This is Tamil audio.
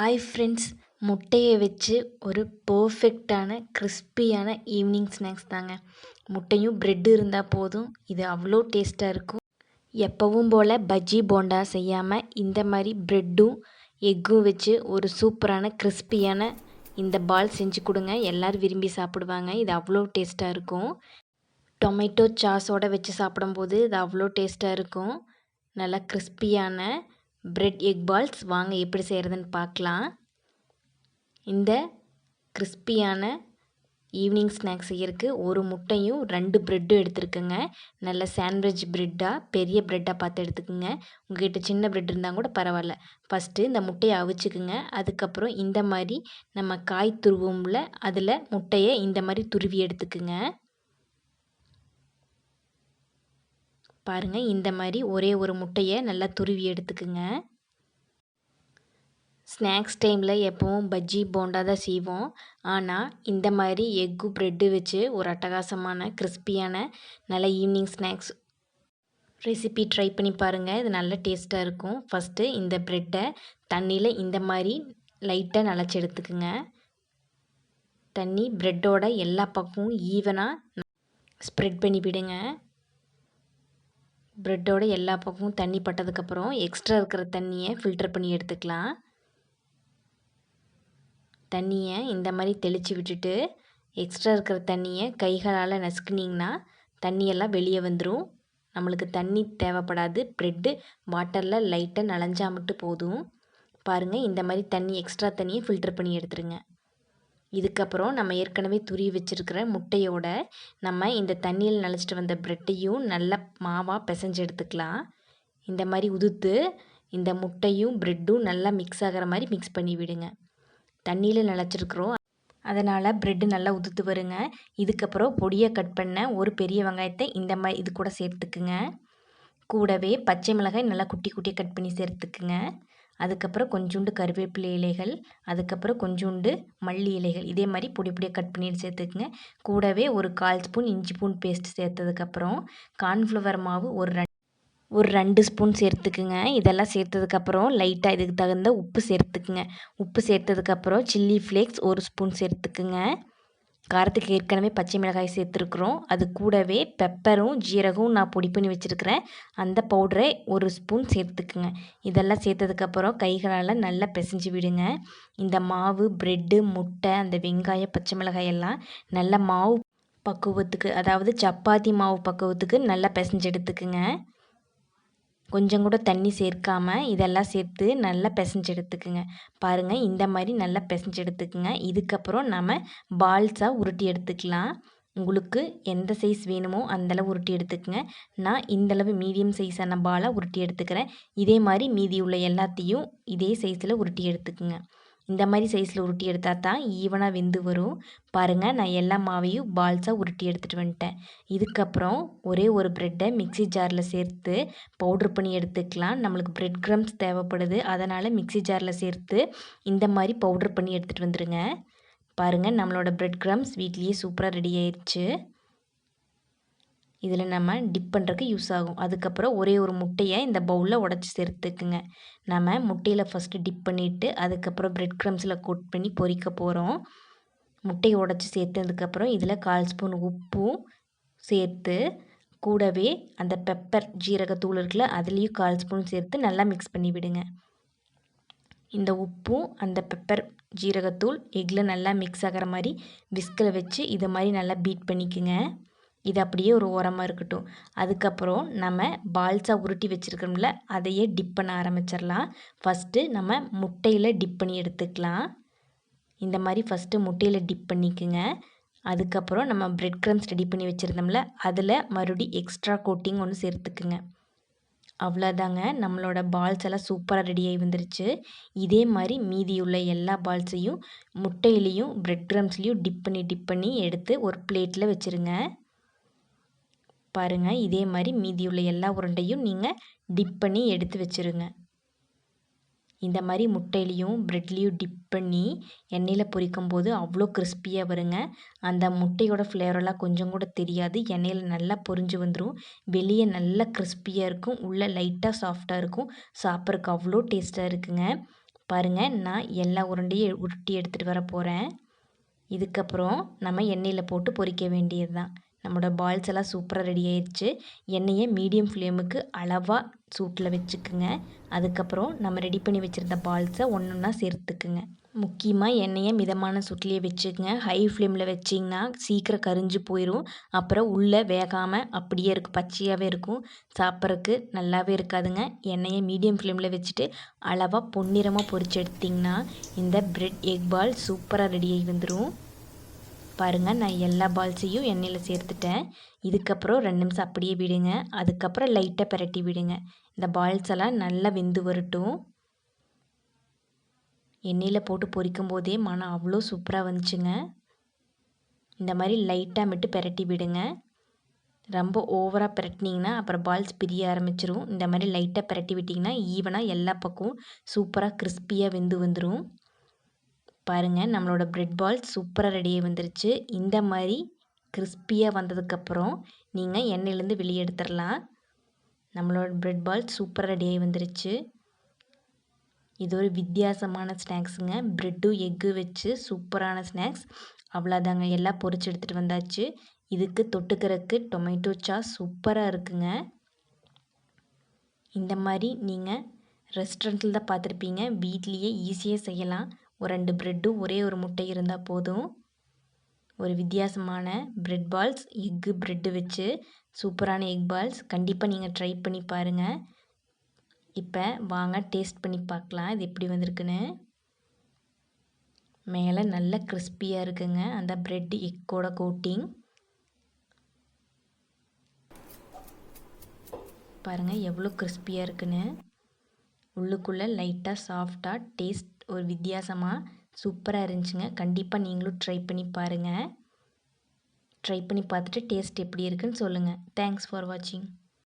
ஹாய் ஃப்ரெண்ட்ஸ், முட்டையை வச்சு ஒரு பர்ஃபெக்டான கிறிஸ்பியான ஈவினிங் ஸ்நாக்ஸ் தாங்க. முட்டையும் ப்ரெட்டு இருந்தால் போதும், இது அவ்வளோ டேஸ்ட்டாக இருக்கும். எப்பவும் போல் பஜ்ஜி போண்டா செய்யாமல் இந்த மாதிரி ப்ரெட்டும் எக்கும் வச்சு ஒரு சூப்பரான கிறிஸ்பியான இந்த பால் செஞ்சு கொடுங்க. எல்லோரும் விரும்பி சாப்பிடுவாங்க. இது அவ்வளோ டேஸ்ட்டாக இருக்கும். டொமேட்டோ சாஸோடு வச்சு சாப்பிடும்போது இது அவ்வளோ டேஸ்ட்டாக இருக்கும். நல்லா கிறிஸ்பியான பிரெட் எக் பால்ஸ் வாங்க எப்படி செய்கிறதுன்னு பார்க்கலாம். இந்த கிறிஸ்பியான ஈவினிங் ஸ்நாக்ஸ் செய்யறதுக்கு ஒரு முட்டையும் 2 ப்ரெட்டும் எடுத்துருக்குங்க. நல்ல சாண்ட்விச் ப்ரெட்டாக பெரிய ப்ரெட்டாக பார்த்து எடுத்துக்கோங்க. உங்கள்கிட்ட சின்ன ப்ரெட் இருந்தால் கூட பரவாயில்ல. ஃபஸ்ட்டு இந்த முட்டையை அவிச்சுக்குங்க. அதுக்கப்புறம் இந்த மாதிரி நம்ம காய் துருவோம்ல, அதில் முட்டையை இந்த மாதிரி துருவி எடுத்துக்குங்க. பாருங்கள், இந்த மாதிரி ஒரே ஒரு முட்டையை நல்லா துருவி எடுத்துக்குங்க. ஸ்நாக்ஸ் டைமில் எப்போவும் பஜ்ஜி போண்டா தான் செய்வோம். ஆனால் இந்த மாதிரி எக்கு ப்ரெட்டு வச்சு ஒரு அட்டகாசமான கிறிஸ்பியான நல்ல ஈவினிங் ஸ்நாக்ஸ் ரெசிபி ட்ரை பண்ணி பாருங்கள். இது நல்ல டேஸ்ட்டாக இருக்கும். ஃபஸ்ட்டு இந்த ப்ரெட்டை தண்ணியில் இந்த மாதிரி லைட்டாக நனைச்சி எடுத்துக்குங்க. தண்ணி ப்ரெட்டோட எல்லா பக்கமும் ஈவனாக ஸ்ப்ரெட் பண்ணி விடுங்க. ப்ரெட்டோட எல்லா பக்கமும் தண்ணி பட்டதுக்கப்புறம் எக்ஸ்ட்ரா இருக்கிற தண்ணியை ஃபில்டர் பண்ணி எடுத்துக்கலாம். தண்ணியை இந்த மாதிரி தெளித்து விட்டுட்டு எக்ஸ்ட்ரா இருக்கிற தண்ணியை கைகளால் நசுக்குனிங்கன்னா தண்ணியெல்லாம் வெளியே வந்துடும். நம்மளுக்கு தண்ணி தேவைப்படாது. ப்ரெட்டு வாட்டரில் லைட்டாக நனைஞ்சா மட்டும் போதும். பாருங்கள், இந்த மாதிரி தண்ணி எக்ஸ்ட்ரா தண்ணியை ஃபில்டர் பண்ணி எடுத்துருங்க. இதுக்கப்புறம் நம்ம ஏற்கனவே துருவி வச்சுருக்கிற முட்டையோட நம்ம இந்த தண்ணியில் நனைச்சிட்டு வந்த ப்ரெட்டையும் நல்லா மாவாக பிசைஞ்சு எடுத்துக்கலாம். இந்த மாதிரி உதுத்து இந்த முட்டையும் ப்ரெட்டும் நல்லா மிக்ஸ் ஆகிற மாதிரி மிக்ஸ் பண்ணி விடுங்க. தண்ணியில் நனைச்சிருக்கிறோம், அதனால் ப்ரெட்டு நல்லா உதுத்து வருங்க. இதுக்கப்புறம் பொடியை கட் பண்ண ஒரு பெரிய வெங்காயத்தை இந்த மாதிரி இது கூட சேர்த்துக்குங்க. கூடவே பச்சை மிளகாய் நல்லா குட்டி குட்டியாக கட் பண்ணி சேர்த்துக்குங்க. அதுக்கப்புறம் கொஞ்சோண்டு கருவேப்பிலை இலைகள், அதுக்கப்புறம் கொஞ்சோண்டு மல்லி இலைகள் இதே மாதிரி பொடி பொடியாக கட் பண்ணிட்டு சேர்த்துக்குங்க. கூடவே ஒரு 1/4 ஸ்பூன் இஞ்சி பூண்டு பேஸ்ட் சேர்த்ததுக்கப்புறம் கார்ன்ஃப்ளவர் மாவு ஒரு 2 ஸ்பூன் சேர்த்துக்குங்க. இதெல்லாம் சேர்த்ததுக்கப்புறம் லைட்டாக இதுக்கு தகுந்த உப்பு சேர்த்துக்குங்க. உப்பு சேர்த்ததுக்கப்புறம் சில்லி ஃப்ளேக்ஸ் 1 ஸ்பூன் சேர்த்துக்குங்க. காரத்துக்கு ஏற்கனவே பச்சை மிளகாய் சேர்த்துருக்குறோம். அது கூடவே பெப்பரும் ஜீரகமும் நான் பொடி பண்ணி வச்சுருக்கிறேன், அந்த பவுடரை 1 ஸ்பூன் சேர்த்துக்குங்க. இதெல்லாம் சேர்த்ததுக்கப்புறம் கைகளால் நல்லா பிசைஞ்சு விடுங்க. இந்த மாவு ப்ரெட்டு முட்டை அந்த வெங்காயம் பச்சை மிளகாய் எல்லாம் நல்ல மாவு பக்குவத்துக்கு, அதாவது சப்பாத்தி மாவு பக்குவத்துக்கு நல்லா பிசைஞ்சு எடுத்துக்குங்க. கொஞ்சம் கூட தண்ணி சேர்க்காமல் இதெல்லாம் சேர்த்து நல்லா பிசைஞ்சு எடுத்துக்குங்க. பாருங்கள், இந்த மாதிரி நல்லா பிசைஞ்சு எடுத்துக்குங்க. இதுக்கப்புறம் நம்ம பால்ஸாக உருட்டி எடுத்துக்கலாம். உங்களுக்கு எந்த சைஸ் வேணுமோ அந்தளவு உருட்டி எடுத்துக்கங்க. நான் இந்தளவு மீடியம் சைஸான பாலாக உருட்டி எடுத்துக்கிறேன். இதே மாதிரி மீதி உள்ள எல்லாத்தையும் இதே சைஸில் உருட்டி எடுத்துக்குங்க. இந்த மாதிரி சைஸில் உருட்டி எடுத்தால் தான் ஈவனாக வெந்து வரும். பாருங்கள், நான் எல்லா மாவையும் பால்ஸாக உருட்டி எடுத்துகிட்டு வந்துட்டேன். இதுக்கப்புறம் ஒரே ஒரு ப்ரெட்டை மிக்ஸி ஜாரில் சேர்த்து பவுட்ரு பண்ணி எடுத்துக்கலாம். நம்மளுக்கு ப்ரெட் க்ரம்ஸ் தேவைப்படுது, அதனால் மிக்ஸி ஜாரில் சேர்த்து இந்த மாதிரி பவுட்ரு பண்ணி எடுத்துகிட்டு வந்துடுங்க. பாருங்கள், நம்மளோட ப்ரெட் க்ரம்ஸ் வீட்லேயே சூப்பராக ரெடி ஆயிடுச்சு. இதில் நம்ம டிப் பண்ணுறதுக்கு யூஸ் ஆகும். அதுக்கப்புறம் ஒரே ஒரு முட்டையை இந்த பவுலில் உடச்சி சேர்த்துக்குங்க. நம்ம முட்டையில் ஃபஸ்ட்டு டிப் பண்ணிவிட்டு அதுக்கப்புறம் ப்ரெட் க்ரம்ஸில் கோட் பண்ணி பொரிக்க போகிறோம். முட்டையை உடச்சி சேர்த்ததுக்கப்புறம் இதில் 1/4 ஸ்பூன் உப்பும் சேர்த்து கூடவே அந்த பெப்பர் ஜீரகத்தூள் இருக்குல்ல, அதுலேயும் 1/4 ஸ்பூன் சேர்த்து நல்லா மிக்ஸ் பண்ணி விடுங்க. இந்த உப்பும் அந்த பெப்பர் ஜீரகத்தூள் எக்கில் நல்லா மிக்ஸ் ஆகிற மாதிரி விஸ்கில் வச்சு இதை மாதிரி நல்லா பீட் பண்ணிக்குங்க. இது அப்படியே ஒரு ஓரமாக இருக்கட்டும். அதுக்கப்புறம் நம்ம பால்ஸாக உருட்டி வச்சுருக்கோம்ல, அதையே டிப் பண்ண ஆரம்பிச்சிடலாம். ஃபஸ்ட்டு நம்ம முட்டையில் டிப் பண்ணி எடுத்துக்கலாம். இந்த மாதிரி ஃபஸ்ட்டு முட்டையில் டிப் பண்ணிக்குங்க. அதுக்கப்புறம் நம்ம ப்ரெட் க்ரம்ஸ் ரெடி பண்ணி வச்சுருந்தோம்ல, அதில் மறுபடியும் எக்ஸ்ட்ரா கோட்டிங் ஒன்று சேர்த்துக்குங்க. அவ்வளோதாங்க, நம்மளோட பால்ஸ் எல்லாம் சூப்பராக ரெடியாகி வந்துருச்சு. இதே மாதிரி மீதியுள்ள எல்லா பால்ஸையும் முட்டையிலையும் ப்ரெட் க்ரம்ஸ்லேயும் டிப் பண்ணி எடுத்து ஒரு பிளேட்டில் வச்சுருங்க. பாருங்கள், இதே மாதிரி மீதியுள்ள எல்லா உருண்டையும் நீங்கள் டிப் பண்ணி எடுத்து வச்சுருங்க. இந்த மாதிரி முட்டையிலையும் ப்ரெட்லேயும் டிப் பண்ணி எண்ணெயில் பொரிக்கும் போது அவ்வளோ கிறிஸ்பியாக வருங்க. அந்த முட்டையோட ஃப்ளேவரெல்லாம் கொஞ்சம் கூட தெரியாது. எண்ணெயில் நல்லா பொரிஞ்சு வந்துடும். வெளியே நல்லா கிறிஸ்பியாக இருக்கும், உள்ளே லைட்டாக சாஃப்டாக இருக்கும். சாப்பிட்றதுக்கு அவ்வளோ டேஸ்ட்டாக இருக்குங்க. பாருங்கள், நான் எல்லா உருண்டையும் உருட்டி எடுத்துகிட்டு வர போகிறேன். இதுக்கப்புறம் நம்ம எண்ணெயில் போட்டு பொரிக்க வேண்டியது தான். நம்மளோட பால்ஸ் எல்லாம் சூப்பராக ரெடி ஆயிடுச்சு. எண்ணெயை மீடியம் ஃப்ளேமுக்கு அளவாக சூட்டில் வச்சுக்குங்க. அதுக்கப்புறம் நம்ம ரெடி பண்ணி வச்சுருந்த பால்ஸை ஒன்று ஒன்றா சேர்த்துக்குங்க. முக்கியமாக எண்ணெயை மிதமான சூட்லேயே வச்சுக்கங்க. ஹை ஃப்ளேமில் வச்சிங்கன்னா சீக்கிரம் கரிஞ்சு போயிடும். அப்புறம் உள்ளே வேகாமல் அப்படியே இருக்கும், பச்சையாகவே இருக்கும். சாப்பிட்றதுக்கு நல்லாவே இருக்காதுங்க. எண்ணெயை மீடியம் ஃப்ளேமில் வச்சுட்டு அளவாக பொன்னிறமாக பொரிச்சு எடுத்திங்கன்னா இந்த பிரெட் எக் பால் சூப்பராக ரெடியாகி வந்துடும். பாருங்கள், நான் எல்லா பால்ஸையும் எண்ணெயில் சேர்த்துட்டேன். இதுக்கப்புறம் 2 நிமிஷம் அப்படியே விடுங்க. அதுக்கப்புறம் லைட்டாக பிரட்டி விடுங்க. இந்த பால்ஸ் எல்லாம் நல்லா வெந்து வரட்டும். எண்ணெயில் போட்டு பொரிக்கும் போதே மனம் அவ்வளோ சூப்பராக வந்துச்சுங்க. இந்த மாதிரி லைட்டாக மட்டும் பிரட்டி விடுங்க. ரொம்ப ஓவராக பிரட்டினீங்கன்னா அப்புறம் பால்ஸ் பிரிய ஆரம்பிச்சிரும். இந்த மாதிரி லைட்டாக பிரட்டி விட்டிங்கன்னா ஈவனாக எல்லா பக்கமும் சூப்பராக கிறிஸ்பியாக வெந்து வந்துடும். பாருங்கள், நம்மளோட பிரெட் பால்ஸ் சூப்பராக ரெடியாக வந்துருச்சு. இந்த மாதிரி கிறிஸ்பியாக வந்ததுக்கப்புறம் நீங்கள் எண்ணெயிலேருந்து வெளியே எடுத்துடலாம். நம்மளோட பிரெட் பால்ஸ் சூப்பராக ரெடியாகி வந்துருச்சு. இது ஒரு வித்தியாசமான ஸ்நாக்ஸுங்க. ப்ரெட்டும் எக்கு வச்சு சூப்பரான ஸ்நாக்ஸ். அவ்வளோதாங்க, எல்லாம் பொரிச்சு எடுத்துகிட்டு வந்தாச்சு. இதுக்கு தொட்டுக்கிறதுக்கு டொமேட்டோ சாஸ் சூப்பராக இருக்குங்க. இந்த மாதிரி நீங்கள் ரெஸ்டாரண்ட்டில் தான் பார்த்துருப்பீங்க. வீட்லேயே ஈஸியாக செய்யலாம். ஒரு 2 ப்ரெட்டும் ஒரே ஒரு முட்டை இருந்தால் போதும். ஒரு வித்தியாசமான பிரெட் பால்ஸ், எக்கு ப்ரெட்டு வச்சு சூப்பரான எக் பால்ஸ் கண்டிப்பாக நீங்கள் ட்ரை பண்ணி பாருங்கள். இப்போ வாங்க டேஸ்ட் பண்ணி பார்க்கலாம் இது எப்படி வந்திருக்குன்னு. மேலே நல்ல கிறிஸ்பியாக இருக்குங்க அந்த பிரெட் எக்கோட கோட்டிங். பாருங்கள் எவ்வளோ கிறிஸ்பியாக இருக்குன்னு. உள்ளுக்குள்ளே லைட்டாக சாஃப்டாக டேஸ்ட் ஒரு வித்தியாசமாக சூப்பராக இருந்துச்சுங்க. கண்டிப்பாக நீங்களும் ட்ரை பண்ணி பாருங்கள். ட்ரை பண்ணி பார்த்துட்டு டேஸ்ட் எப்படி இருக்குன்னு சொல்லுங்கள். தேங்க்ஸ் ஃபார் வாட்சிங்.